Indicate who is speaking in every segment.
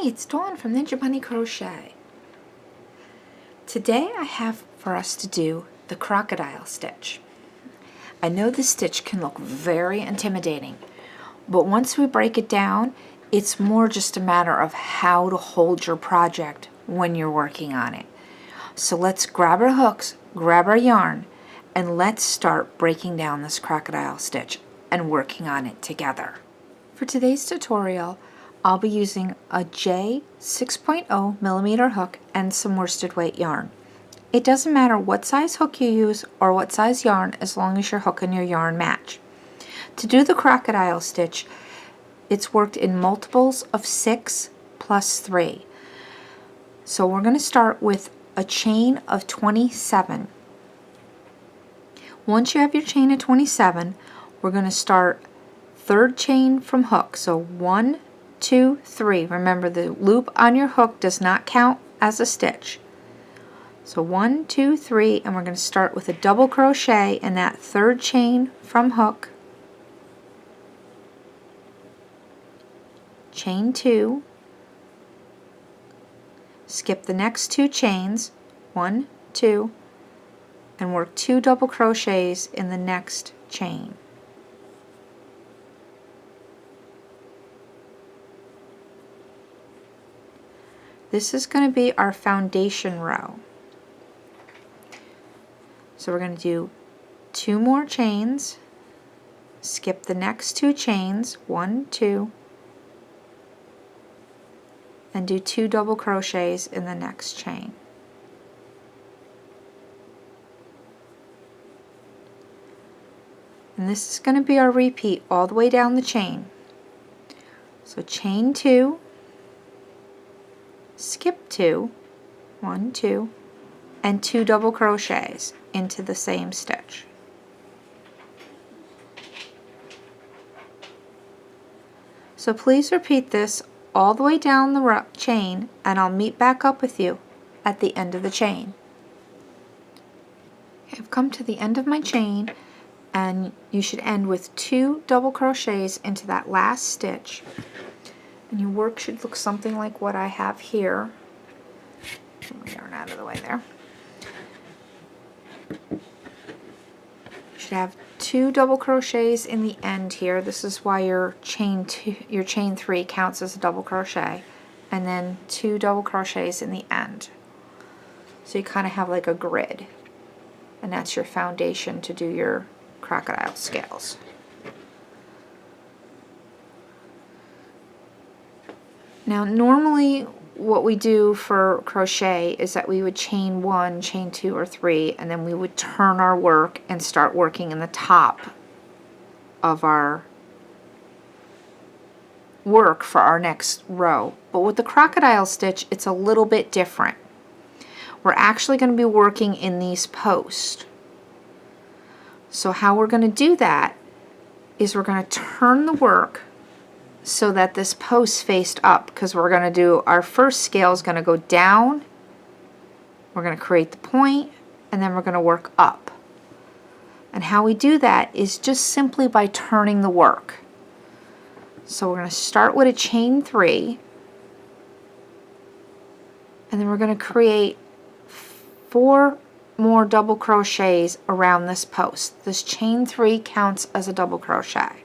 Speaker 1: Hi, it's Dawn from Ninja Bunny Crochet. Today I have for us to do the crocodile stitch. I know this stitch can look very intimidating, but once we break it down, it's more just a matter of how to hold your project when you're working on it. So let's grab our hooks, grab our yarn, and let's start breaking down this crocodile stitch and working on it together. For today's tutorial, I'll be using a J 6.0 millimeter hook and some worsted weight yarn. It doesn't matter what size hook you use or what size yarn as long as your hook and your yarn match. To do the crocodile stitch, it's worked in multiples of 6 plus 3. So we're going to start with a chain of 27. Once you have your chain of 27, we're going to start third chain from hook. So 1, 2, 3. Remember, the loop on your hook does not count as a stitch. So 1, 2, 3, and we're going to start with a double crochet in that third chain from hook, chain 2, skip the next 2 chains, 1, 2, and work 2 double crochets in the next chain. This is going to be our foundation row. So we're going to do 2 more chains, skip the next 2 chains, 1, 2, and do 2 double crochets in the next chain. And this is going to be our repeat all the way down the chain. So chain 2, skip 2, 1, 2, and 2 double crochets into the same stitch. So please repeat this all the way down the chain, and I'll meet back up with you at the end of the chain. I've come to the end of my chain, and you should end with 2 double crochets into that last stitch. And your work should look something like what I have here. Get my yarn out of the way there. You should have 2 double crochets in the end here. This is why your chain 3 counts as a double crochet, and then 2 double crochets in the end. So you kind of have like a grid, and that's your foundation to do your crocodile scales. Now normally what we do for crochet is that we would chain 1, chain 2 or 3, and then we would turn our work and start working in the top of our work for our next row. But with the crocodile stitch, it's a little bit different. We're actually going to be working in these posts. So how we're going to do that is we're going to turn the work so that this post faced up, because we're going to do our first scale is going to go down, we're going to create the point, and then we're going to work up. And how we do that is just simply by turning the work. So we're going to start with a chain 3, and then we're going to create 4 more double crochets around this post. This chain 3 counts as a double crochet.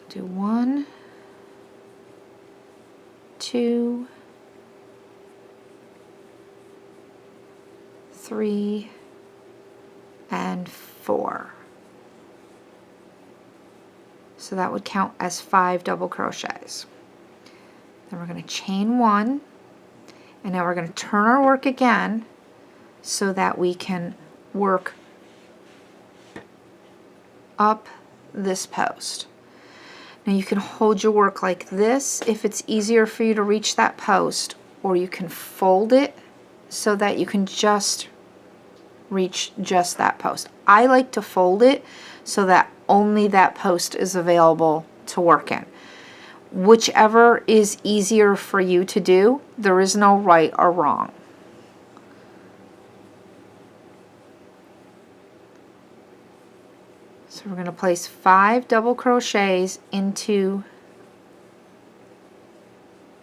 Speaker 1: Do 1, 2, 3, and 4. So that would count as 5 double crochets. Then we're going to chain 1, and now we're going to turn our work again so that we can work up this post. Now you can hold your work like this if it's easier for you to reach that post, or you can fold it so that you can just reach just that post. I like to fold it so that only that post is available to work in. Whichever is easier for you to do, there is no right or wrong. So we're going to place 5 double crochets into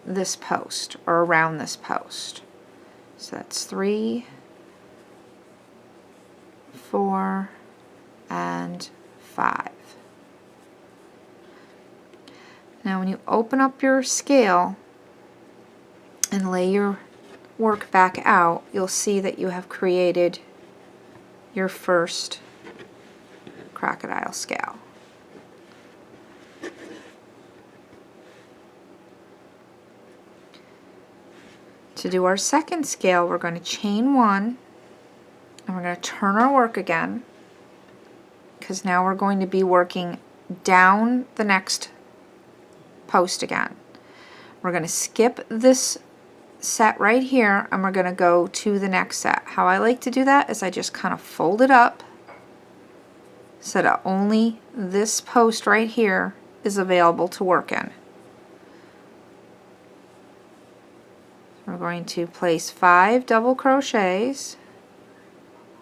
Speaker 1: this post, or around this post. So that's 3, 4, and 5. Now when you open up your scale and lay your work back out, you'll see that you have created your first crocodile scale. To do our second scale, we're going to chain 1, and we're going to turn our work again, because now we're going to be working down the next post again. We're going to skip this set right here, and we're going to go to the next set. How I like to do that is I just kind of fold it up so that only this post right here is available to work in. We're going to place 5 double crochets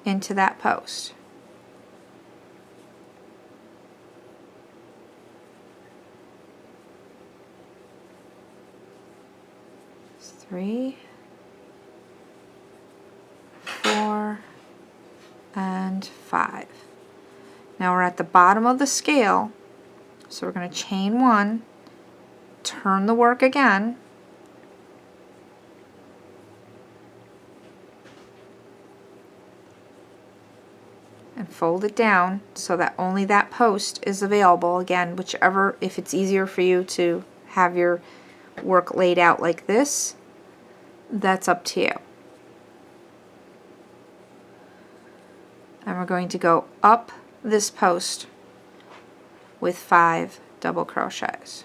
Speaker 1: into that post. It's 3, 4, and 5. Now we're at the bottom of the scale, so we're going to chain 1, turn the work again, and fold it down so that only that post is available. Again, whichever, if it's easier for you to have your work laid out like this, that's up to you. And we're going to go up this post with 5 double crochets.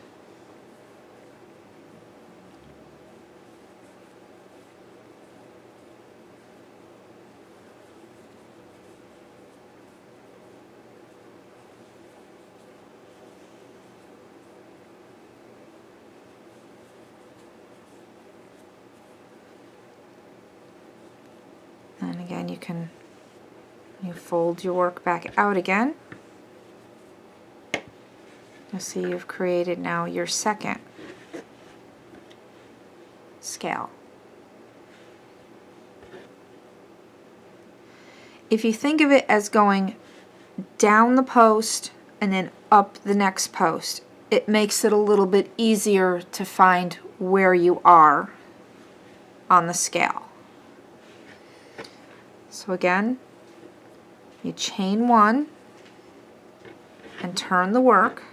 Speaker 1: And again, you fold your work back out again. You'll see you've created now your second scale. If you think of it as going down the post and then up the next post, it makes it a little bit easier to find where you are on the scale. So again, you chain 1 and turn the work,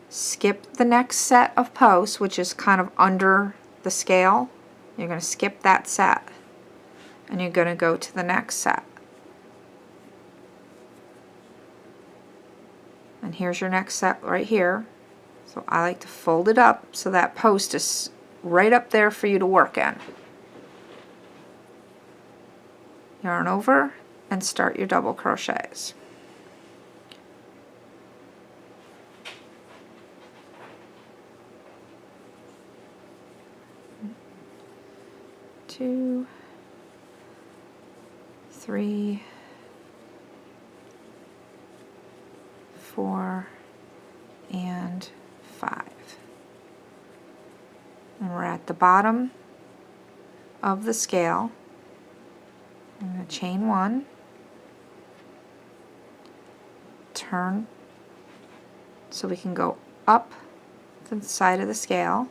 Speaker 1: skip the next set of posts, which is kind of under the scale. You're going to skip that set, and you're going to go to the next set. And here's your next set right here. So I like to fold it up so that post is right up there for you to work in. Yarn over and start your double crochets. Two, 3, 4, and 5. And we're at the bottom of the scale. I'm going to chain 1, turn so we can go up the side of the scale,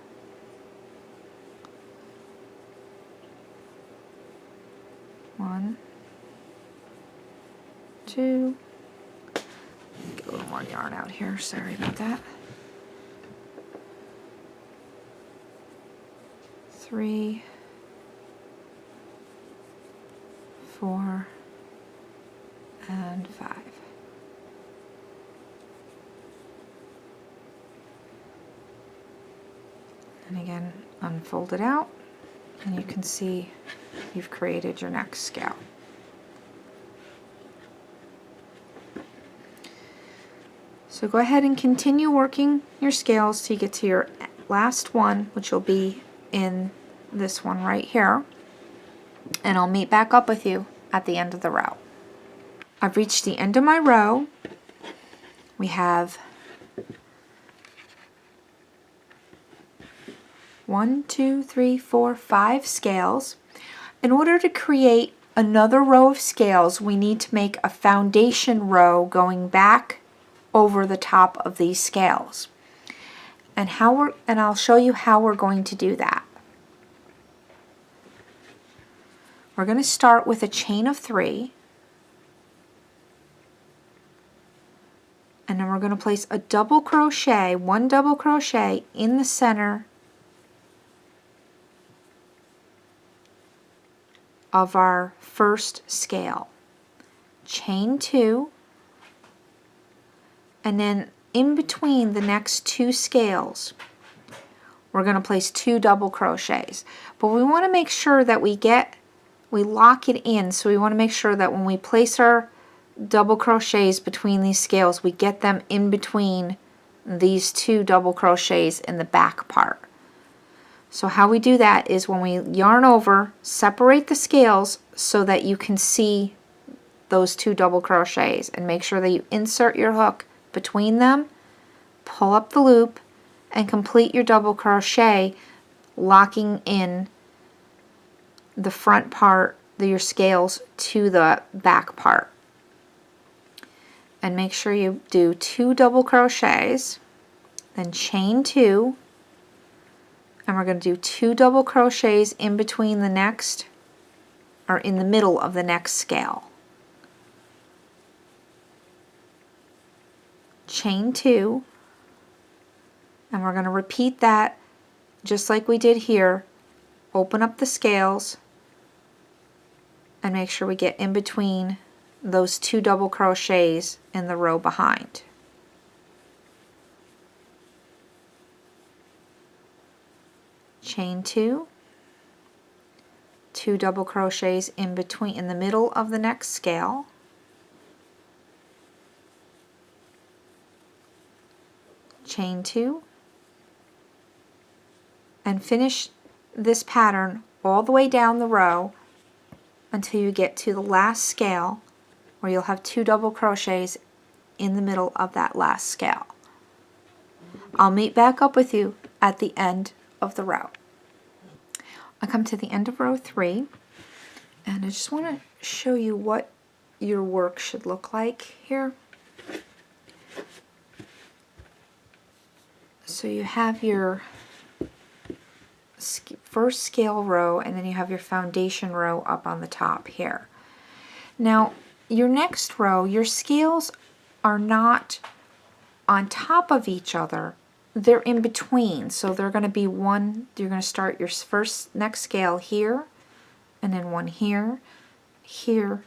Speaker 1: one, 2, get a little more yarn out here, sorry about that, 3, 4, and 5. And again, unfold it out, and you can see you've created your next scale. So go ahead and continue working your scales till you get to your last one, which will be in this one right here. And I'll meet back up with you at the end of the row. I've reached the end of my row. We have 1, 2, 3, 4, 5 scales. In order to create another row of scales, we need to make a foundation row going back over the top of these scales. And I'll show you how we're going to do that. We're going to start with a chain of 3. And then we're going to place a double crochet, 1 double crochet in the center of our first scale. Chain 2, and then in between the next 2 scales we're going to place 2 double crochets. But we want to make sure that we lock it in, so we want to make sure that when we place our double crochets between these scales, we get them in between these 2 double crochets in the back part. So how we do that is when we yarn over, separate the scales so that you can see those 2 double crochets, and make sure that you insert your hook between them, pull up the loop, and complete your double crochet, locking in the front part of your scales to the back part. And make sure you do 2 double crochets, then chain 2, and we're going to do 2 double crochets in between the next, or in the middle of the next scale. Chain 2, and we're going to repeat that just like we did here. Open up the scales and make sure we get in between those 2 double crochets in the row behind. Chain 2, 2 double crochets in between, in the middle of the next scale. Chain 2, and finish this pattern all the way down the row until you get to the last scale, where you'll have 2 double crochets in the middle of that last scale. I'll meet back up with you at the end of the row. I come to the end of row 3, and I just want to show you what your work should look like here. So you have your first scale row, and then you have your foundation row up on the top here. Now your next row, your scales are not on top of each other, they're in between. So they're going to be one, you're going to start your next scale here, and then one here, here,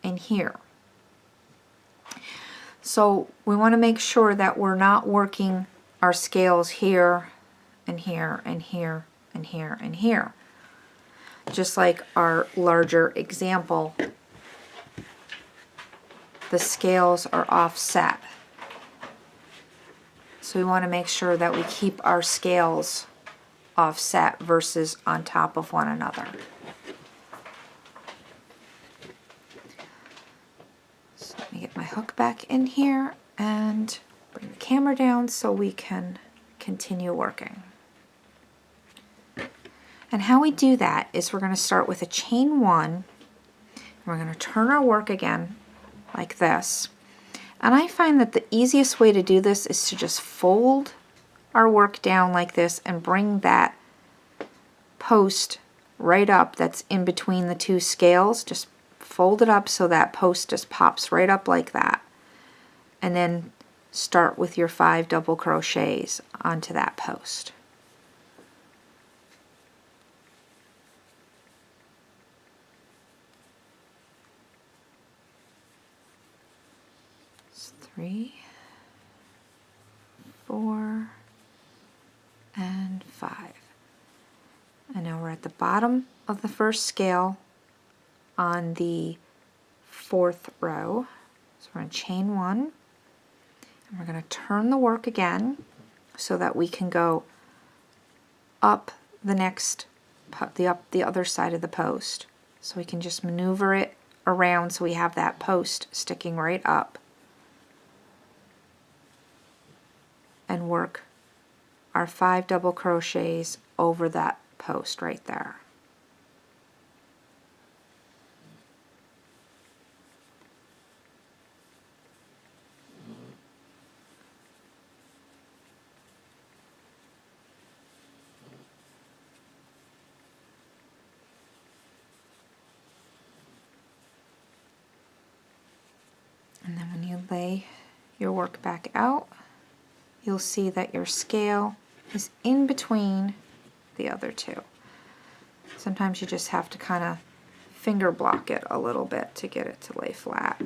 Speaker 1: and here. So we want to make sure that we're not working our scales here, and here, and here, and here, and here. Just like our larger example, the scales are offset. So we want to make sure that we keep our scales offset versus on top of one another. So let me get my hook back in here and bring the camera down so we can continue working. And how we do that is we're going to start with a chain 1, and we're going to turn our work again like this. And I find that the easiest way to do this is to just fold our work down like this and bring that post right up that's in between the 2 scales. Just fold it up so that post just pops right up like that. And then start with your 5 double crochets onto that post. It's 3, 4, and 5. And now we're at the bottom of the first scale on the 4th row. So we're going to chain 1, and we're going to turn the work again so that we can go up the next, the other side of the post. So we can just maneuver it around so we have that post sticking right up, and work our 5 double crochets over that post right there. And then when you lay your work back out, you'll see that your scale is in between the other two. Sometimes you just have to kind of finger block it a little bit to get it to lay flat.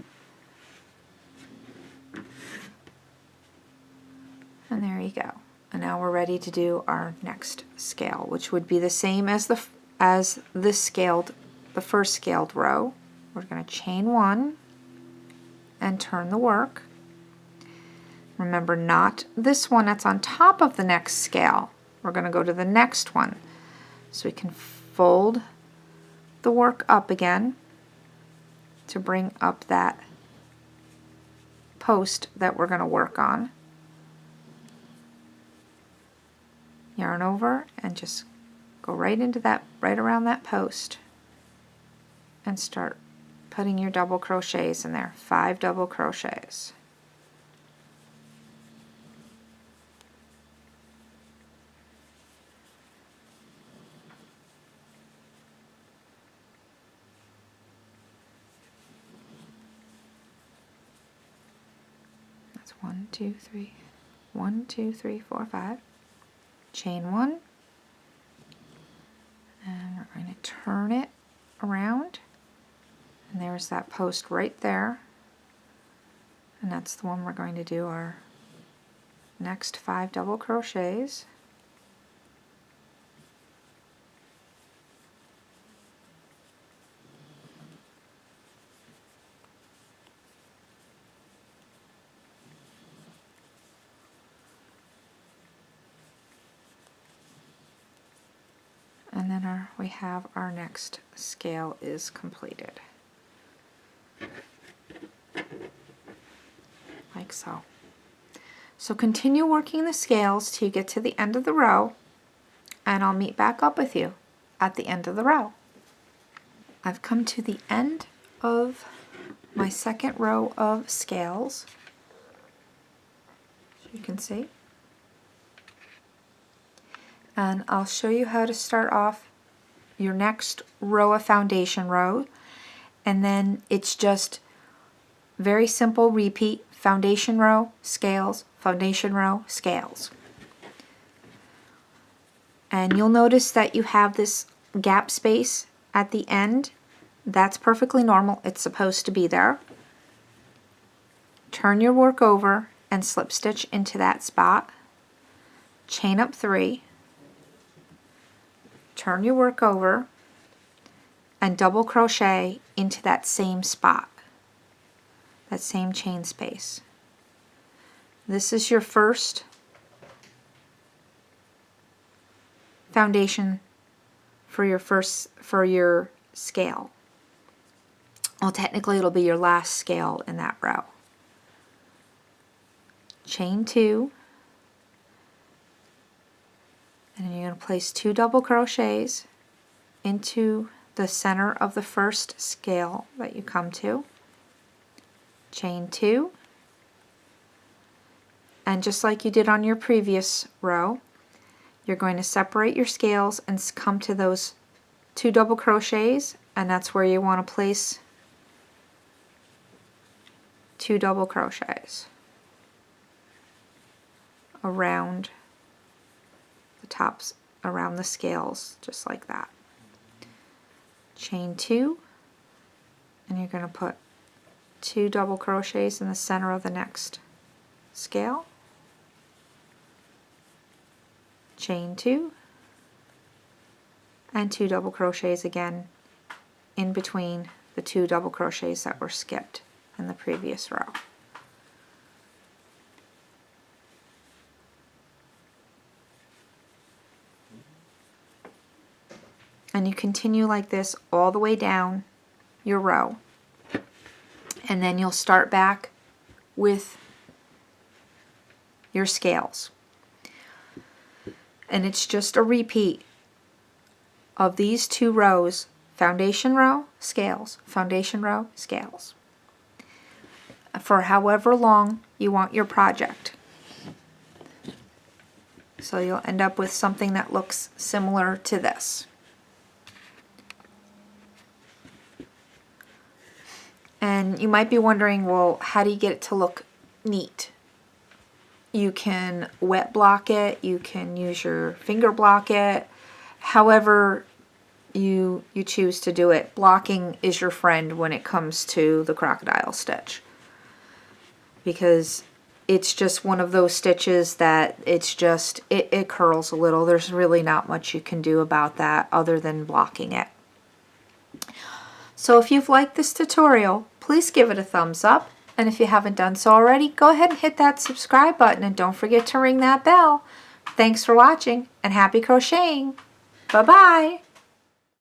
Speaker 1: And there you go. And now we're ready to do our next scale, which would be the same as the first scaled row. We're going to chain 1 and turn the work. Remember, not this one that's on top of the next scale. We're going to go to the next one. So we can fold the work up again to bring up that post that we're going to work on. Yarn over and just go right into that, right around that post, and start putting your double crochets in there. 5 double crochets. That's 1, 2, 3, 1, 2, 3, 4, 5. Chain 1, and we're going to turn it around, and there's that post right there, and that's the one we're going to do our next 5 double crochets. And then we have our next scale is completed. Like so. So continue working the scales till you get to the end of the row, and I'll meet back up with you at the end of the row. I've come to the end of my second row of scales, as you can see. And I'll show you how to start off your next row of foundation row, and then it's just very simple repeat: foundation row, scales, foundation row, scales. And you'll notice that you have this gap space at the end. That's perfectly normal, it's supposed to be there. Turn your work over and slip stitch into that spot, chain up 3, turn your work over, and double crochet into that same spot, that same chain space. This is your first foundation for your scale. Well, technically it'll be your last scale in that row. Chain 2, and then you're going to place 2 double crochets into the center of the first scale that you come to. Chain 2, and just like you did on your previous row, you're going to separate your scales and come to those 2 double crochets, and that's where you want to place 2 double crochets around the tops, around the scales, just like that. Chain 2, and you're going to put 2 double crochets in the center of the next scale. Chain 2, and 2 double crochets again in between the 2 double crochets that were skipped in the previous row. And you continue like this all the way down your row. and then you'll start back with your scales. And it's just a repeat of these 2 rows, foundation row, scales, foundation row, scales, for however long you want your project. So you'll end up with something that looks similar to this. And you might be wondering, well, how do you get it to look neat? You can wet block it, you can use your finger block it, however you choose to do it. Blocking is your friend when it comes to the crocodile stitch, because it's just one of those stitches that it curls a little. There's really not much you can do about that other than blocking it. So if you've liked this tutorial, please give it a thumbs up. And if you haven't done so already, go ahead and hit that subscribe button and don't forget to ring that bell. Thanks for watching and happy crocheting. Bye-bye.